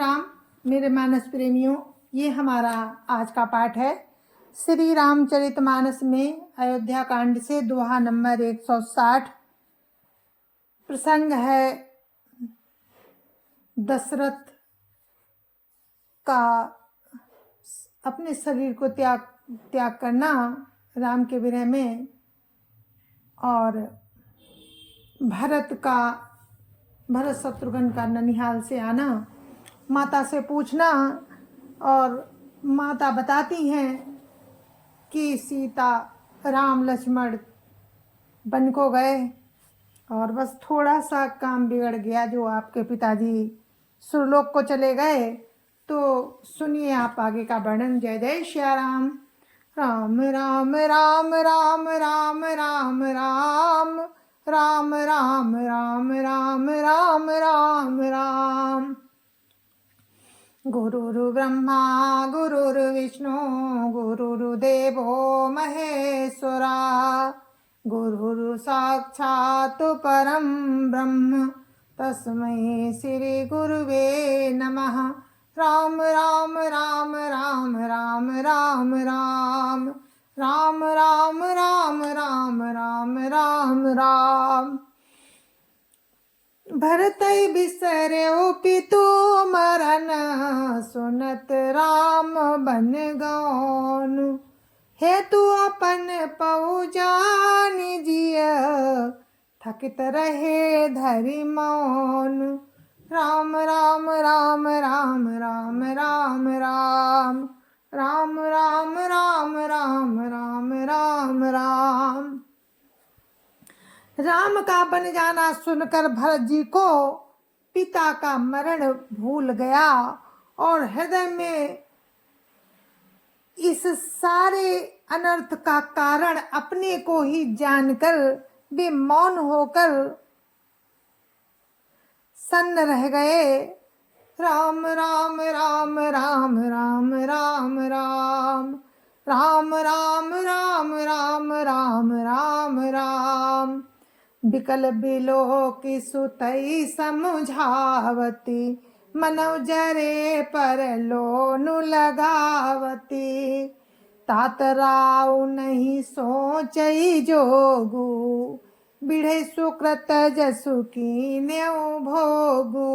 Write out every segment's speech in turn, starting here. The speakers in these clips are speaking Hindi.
राम मेरे मानस प्रेमियों, ये हमारा आज का पाठ है श्री रामचरितमानस में अयोध्या कांड से दोहा नंबर 160। प्रसंग है दशरथ का अपने शरीर को त्याग करना राम के विरह में, और भरत शत्रुघ्न का ननिहाल से आना, माता से पूछना, और माता बताती हैं कि सीता राम लक्ष्मण बन को गए और बस थोड़ा सा काम बिगड़ गया, जो आपके पिताजी सुरलोक को चले गए। तो सुनिए आप आगे का वर्णन। जय जय श्या राम। राम राम राम राम राम राम राम राम राम राम राम राम राम राम। गुरुर् ब्रह्मा गुरुर्विष्णु गुरुर्देवो महेश्वरा, गुरुर् साक्षात् परं ब्रह्म तस्मै श्री गुरुवे नमः। राम राम राम राम राम राम राम राम राम राम राम राम राम राम। भरतई बिसर्यो पितु मरन, सुनत राम बन गौन। हेतु अपन पहु जानि जिय, थकित रहे धरि मौन। राम राम राम राम राम राम राम राम राम राम राम राम राम राम। राम का बन जाना सुनकर भरत जी को पिता का मरण भूल गया, और हृदय में इस सारे अनर्थ का कारण अपने को ही जानकर वे मौन होकर सन्न रह गए। राम राम राम राम राम राम राम राम राम राम राम राम राम राम। बिकल बिलो की सुतई समझावती, मनौ जरे पर लोनु लगावती। तात राव नहीं सोचई जोगु, बिढ़े सुकृत जसु कीन्यौ भोगु।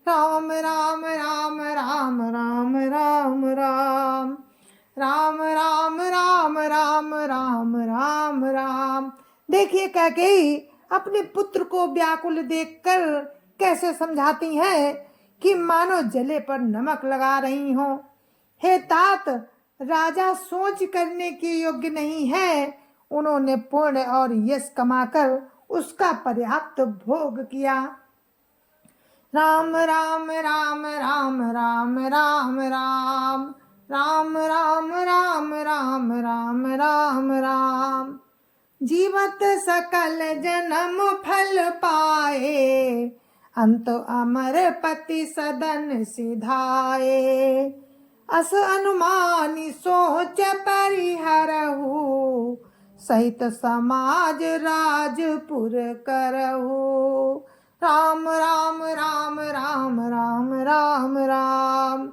राम राम राम राम राम राम राम राम राम राम राम राम राम राम। देखिए कैकेयी अपने पुत्र को व्याकुल देखकर कैसे समझाती हैं कि मानो जले पर नमक लगा रही हो। हे तात, राजा सोच करने के योग्य नहीं है। उन्होंने पुण्य और यश कमाकर उसका पर्याप्त भोग किया। राम राम राम राम राम राम राम राम राम राम राम राम राम राम। जीवत सकल जन्म फल पाए, अंत अमर पति सदन सिधाए। अस अनुमानी सोच परिहरहु, सहित समाज राजपुर करहु। राम राम राम राम राम राम राम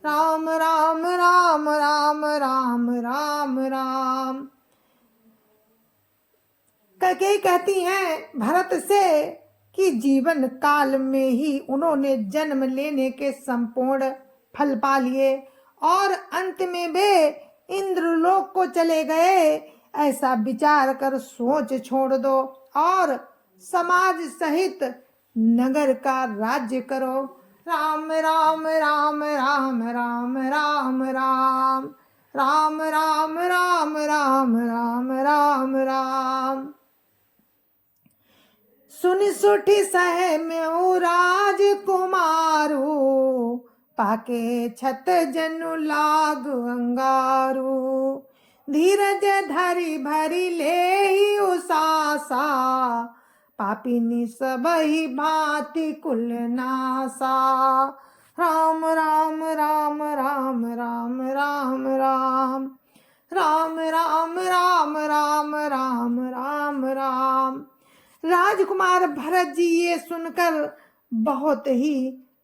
राम राम राम राम राम राम राम। कैकेयी कहती हैं भरत से कि जीवन काल में ही उन्होंने जन्म लेने के संपूर्ण फल पा लिए, और अंत में वे इंद्रलोक को चले गए। ऐसा विचार कर सोच छोड़ दो और समाज सहित नगर का राज्य करो। राम राम राम राम राम राम राम राम राम राम राम राम राम राम। सुनि सुठी सह में राजकुमारू, पाके छत जनु लाग अंगारू। धीरज धरि भरी ले उसासा, पापिनी सबहि भांति कुल नासा। राम राम राम राम राम राम राम राम राम राम राम राम राम राम। राजकुमार भरत जी ये सुनकर बहुत ही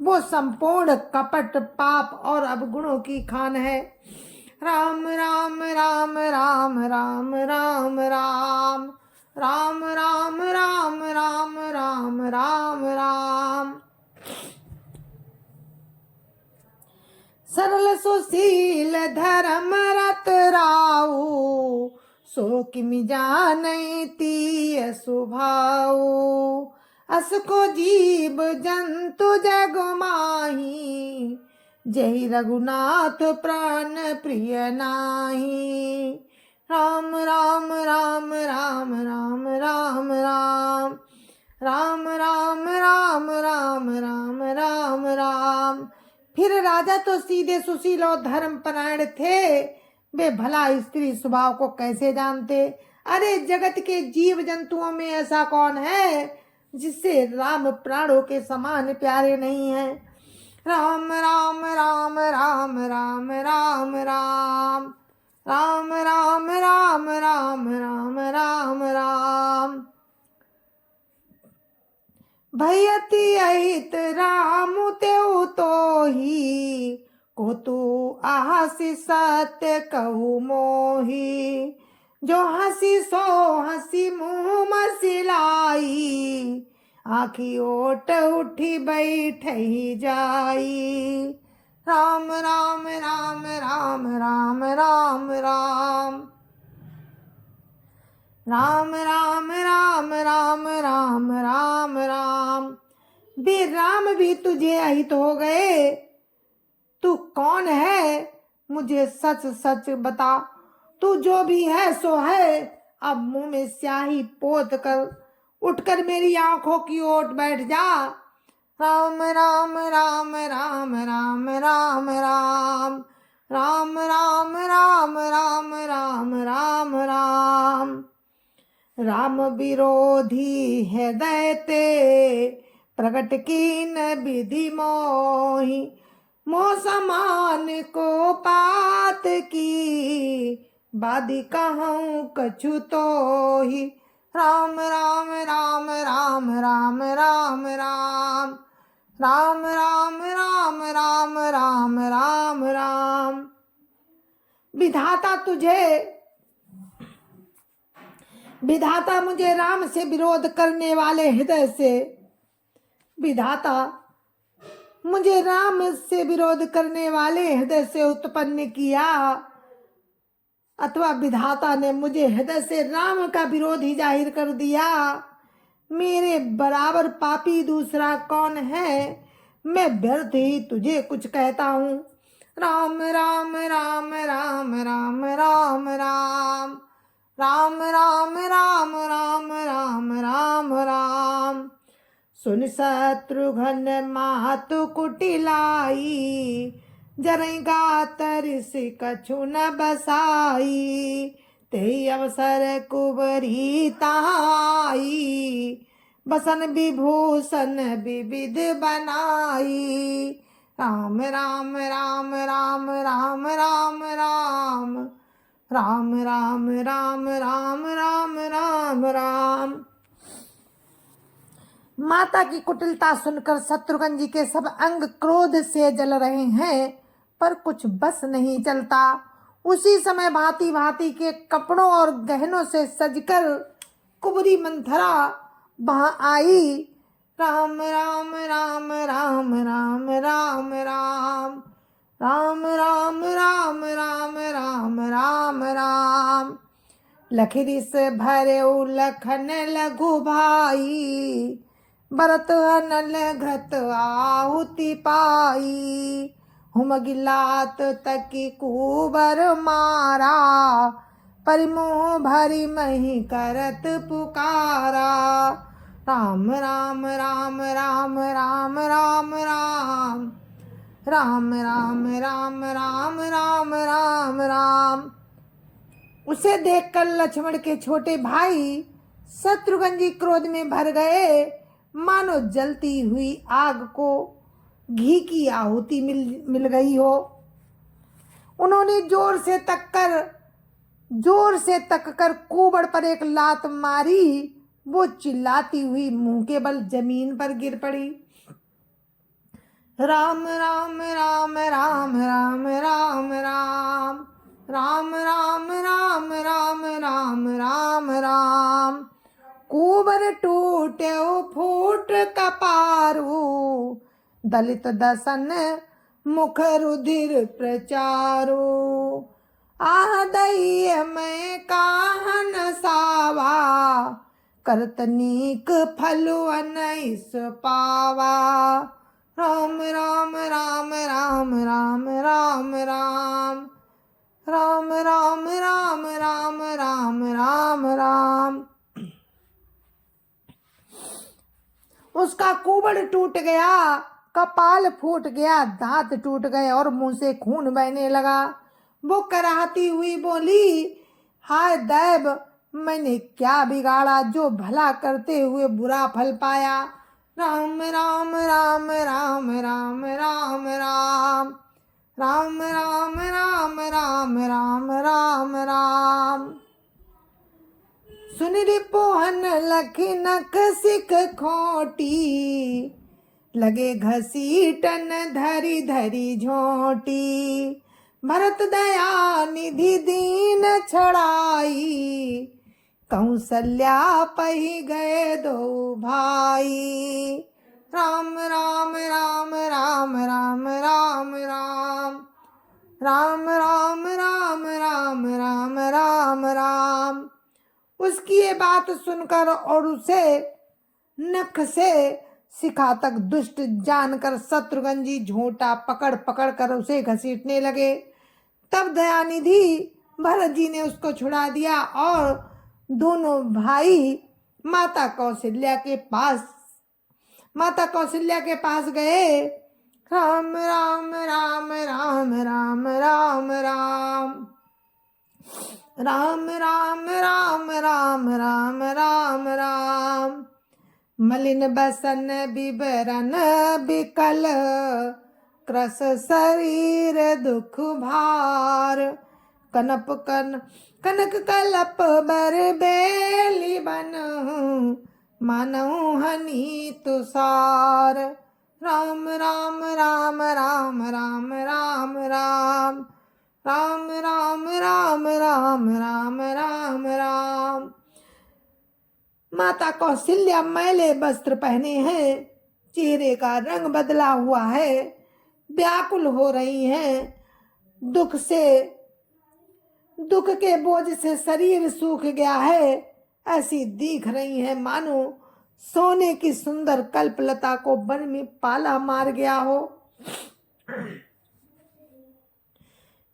वो संपूर्ण कपट पाप और अवगुणों की खान है। राम राम राम राम राम राम राम राम राम राम राम राम राम राम। सरल सुशील धर्म रत राऊ, सो किमि जानई तीय सुभाऊ। अस को जीव जंतु जग माही, जय रघुनाथ प्राण प्रिय नाही। राम राम राम राम राम राम राम राम राम राम राम राम राम राम। फिर राजा तो सीधे सुशील और धर्म परायण थे, वे भला स्त्री स्वभाव को कैसे जानते। अरे जगत के जीव जंतुओं में ऐसा कौन है जिससे राम प्राणों के समान प्यारे नहीं हैं। राम राम राम राम राम राम राम राम राम राम राम राम राम राम। भयति अहित राम तेउ तो ही, को तू आहसी सत्य कहू मोही। जो हंसी सो हंसी मुँह मसिलाई, आखी ओट उठी बैठई जाई। राम राम राम राम राम राम राम राम राम राम राम राम राम राम। बे राम भी तुझे अहित हो गए, तू कौन है मुझे सच सच बता। तू जो भी है सो है, अब मुंह में स्याही पोत कर उठकर मेरी आंखों की ओट बैठ जा। राम राम राम राम राम राम राम राम राम राम राम राम राम राम। राम विरोधी है दैते, प्रकट कीन विधि मोहि। मोह समान को पात की, बादी कहूँ कछु तो ही। राम राम राम राम राम राम राम राम राम राम राम राम राम राम। विधाता मुझे राम से विरोध करने वाले हृदय से, विधाता मुझे राम से विरोध करने वाले हृदय से उत्पन्न किया, अथवा विधाता ने मुझे हृदय से राम का विरोध ही जाहिर कर दिया। मेरे बराबर पापी दूसरा कौन है, मैं व्यर्थ ही तुझे कुछ कहता हूँ। राम राम राम राम राम राम राम राम राम राम राम राम राम राम। सुन शत्रुघ्न मातु कुटिलाई, जरेगा तरस कछु न बसाई। ते अवसर कुबरी ताई, बसन विभूषण विविध बनाई। राम राम राम राम राम राम राम राम राम राम राम राम राम राम। माता की कुटिलता सुनकर शत्रुघ्न जी के सब अंग क्रोध से जल रहे हैं, पर कुछ बस नहीं चलता। उसी समय भांति भांति के कपड़ों और गहनों से सजकर कुबरी मंथरा वहां आई। राम राम राम राम राम राम राम राम राम राम राम राम राम राम। लखरिस भरेउ लखन लघु भाई, भरत अनल घत आहुति पाई। हुम गिलात तकी कुबर मारा, परिमोह भरी मही करत पुकारा। राम राम राम राम राम राम राम राम राम राम राम राम राम राम। उसे देखकर लक्ष्मण के छोटे भाई शत्रुघ्न जी क्रोध में भर गए, मानो जलती हुई आग को घी की आहुति मिल गई हो। उन्होंने जोर से तक कर कुबड़ पर एक लात मारी। वो चिल्लाती हुई मुंह के बल जमीन पर गिर पड़ी। राम राम राम राम राम राम राम राम राम राम राम राम राम राम। कुबर टूट्यो फूट कपारू, दलित दसन मुख रुधिर प्रचारो। आह दैय मैं काहन सावा, करतनीक फलु अनैस पावा। राम राम राम राम राम राम राम राम राम राम राम राम राम राम। उसका कुबड़ टूट गया, कपाल फूट गया, दांत टूट गए और मुंह से खून बहने लगा। वो कराहती हुई बोली, हाय दैव, मैंने क्या बिगाड़ा जो भला करते हुए बुरा फल पाया। राम राम राम राम राम राम राम राम राम राम राम राम राम राम। सुनिरि पोहन लखी नख सिख खोटी, लगे घसीटन धरी धरी झोटी। भरत दया निधि दीन छड़ाई, कौशल्या पही गए दो भाई। राम राम राम राम राम राम राम राम राम राम राम राम राम राम। उसकी ये बात सुनकर और उसे नख से शिखा तक दुष्ट जानकर शत्रुघ्न जी झोंटा पकड़ पकड़ कर उसे घसीटने लगे। तब दयानिधि भरत जी ने उसको छुड़ा दिया और दोनों भाई माता कौशल्या के पास गए। राम राम राम राम राम राम राम राम राम राम राम राम राम राम। मलिन बसन बिबरन बिकल, क्रस शरीर दुख भार। कनक कलप बर बेली बन, मानऊ हनी तुषार। राम राम राम राम राम राम राम राम राम राम राम राम राम राम। माता कौशल्या मैले वस्त्र पहने हैं, चेहरे का रंग बदला हुआ है, व्याकुल हो रही हैं। दुख के बोझ से शरीर सूख गया है, ऐसी दिख रही है मानो सोने की सुंदर कल्पलता को वन में पाला मार गया हो।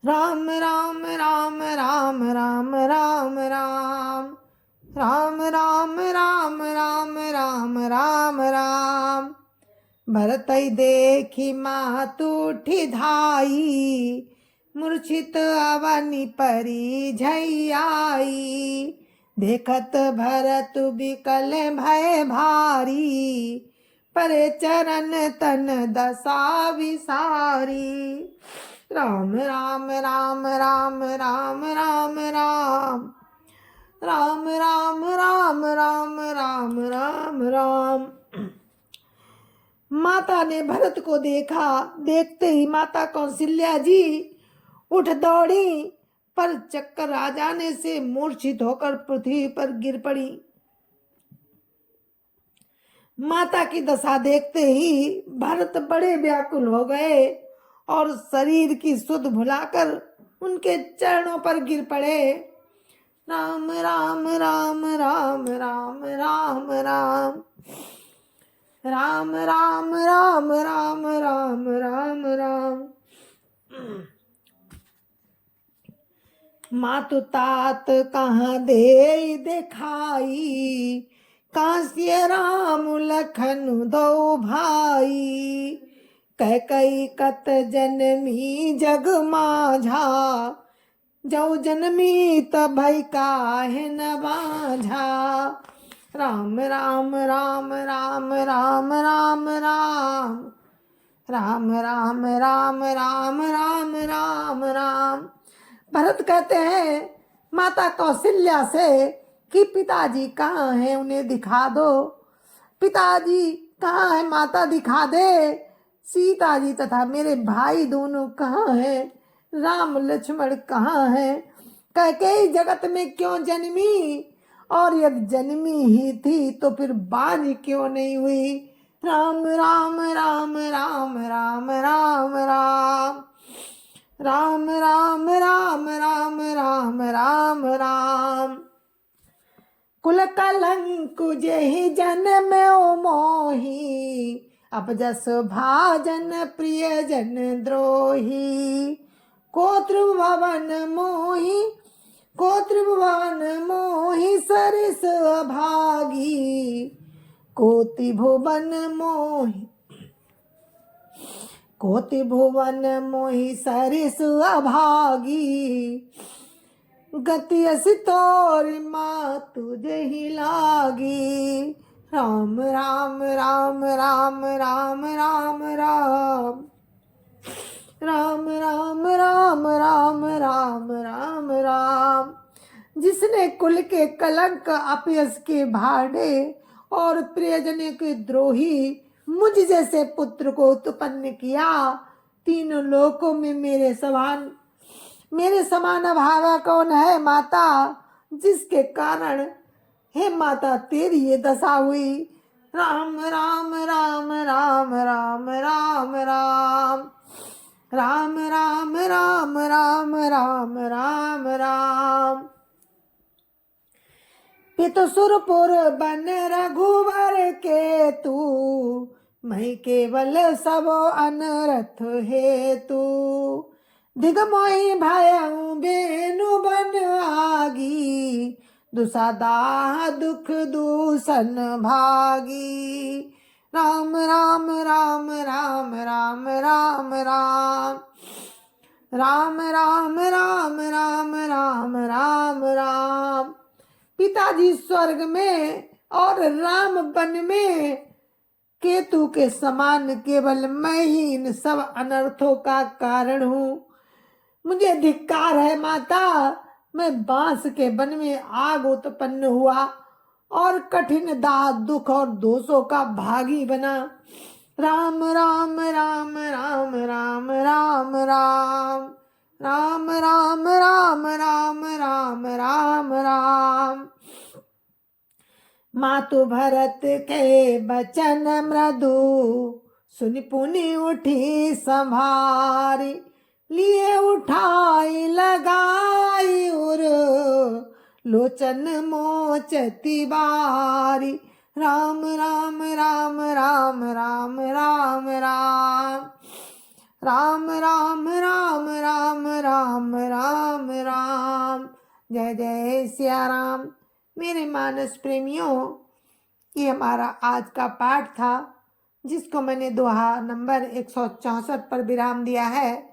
राम राम राम राम राम राम राम राम राम राम राम राम राम राम। भरत देखी मातूठी धाई, मूर्छित अवनि परी झैयाई। देखत भरत बिकल भय भारी, परे चरण तन दशा विसारी। राम राम राम राम राम राम राम राम राम राम राम राम राम राम। माता ने भरत को देखा। देखते ही माता कौशल्या जी उठ दौड़ी, पर चक्कर आ जाने से मूर्छित होकर पृथ्वी पर गिर पड़ी। माता की दशा देखते ही भरत बड़े व्याकुल हो गए और शरीर की सुध भुलाकर उनके चरणों पर गिर पड़े। राम राम राम राम राम राम राम राम राम राम राम राम राम राम। मातु तात कहाँ दे दिखाई, कांस्य राम लखन दो भाई। कैकई कत जनमी जग माझा, जो जनमी तभई काहे न बाझा। राम राम राम राम राम राम राम राम राम राम राम राम राम राम। भरत कहते हैं माता कौशल्या से कि पिताजी कहाँ हैं, उन्हें दिखा दो। पिताजी कहाँ है, माता दिखा दे। सीता जी तथा मेरे भाई दोनों कहाँ हैं? राम लक्ष्मण कहाँ हैं? कैकेयी जगत में क्यों जन्मी? और यदि जन्मी ही थी तो फिर बाज क्यों नहीं हुई? राम राम राम राम राम राम राम राम राम राम राम राम राम राम। कुल कलंक जेहि जन्म मोही, अपजस भाजन प्रिय जन द्रोही। को त्रिभुवन मोही, को त्रिभुवन मोही सरिस अभागी। कोटि भुवन मोहि, कोटि भुवन मोहि सरिस अभागी। गति असि तोरि माँ तुझे ही लागी। राम राम राम राम राम राम राम राम राम राम राम राम राम राम। जिसने कुल के कलंक अपयस के भाड़े और प्रियजन के द्रोही मुझ जैसे पुत्र को उत्पन्न किया, तीनों लोकों में मेरे समान अभागा कौन है माता? जिसके कारण हे माता तेरी ये दशा हुई। राम राम राम राम राम राम राम राम राम राम राम राम राम राम। पितु सुरपुर बन रघुवर के तू, मैं केवल सब अनरथ हेतु। दिगमोहि भयउ बेनु बन आगी, दुसादाह दुख दूषण भागी। राम राम राम राम राम राम राम राम राम राम राम राम राम राम। पिताजी स्वर्ग में और राम वन में केतु के समान केवल मैं ही इन सब अनर्थों का कारण हूँ। मुझे धिक्कार है माता, मैं बांस के वन में आग उत्पन्न हुआ और कठिन दाह दुख और दोषों का भागी बना। राम राम राम राम राम राम राम राम राम राम राम राम राम राम। मातु भरत के बचन मृदु, सुनि पुनि उठी संभारी। लिए उठाई लगाई उर, लोचन मोचती बारी। राम राम राम राम राम राम राम राम राम राम राम राम राम राम। जय जय सिया राम। मेरे मानस प्रेमियों, ये हमारा आज का पाठ था, जिसको मैंने दोहा नंबर 164 पर विराम दिया है।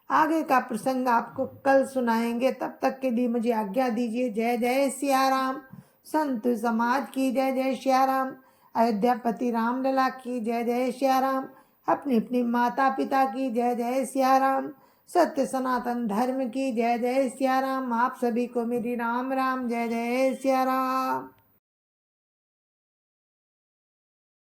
आगे का प्रसंग आपको कल सुनाएंगे। तब तक के लिए मुझे आज्ञा दीजिए। जय जय सिया राम। संत समाज की जय जय सिया राम। अयोध्यापति रामलला की जय जय सिया राम। अपनी अपनी माता पिता की जय जय सिया राम। सत्य सनातन धर्म की जय जय सिया राम। आप सभी को मेरी राम राम। जय जय सिया राम।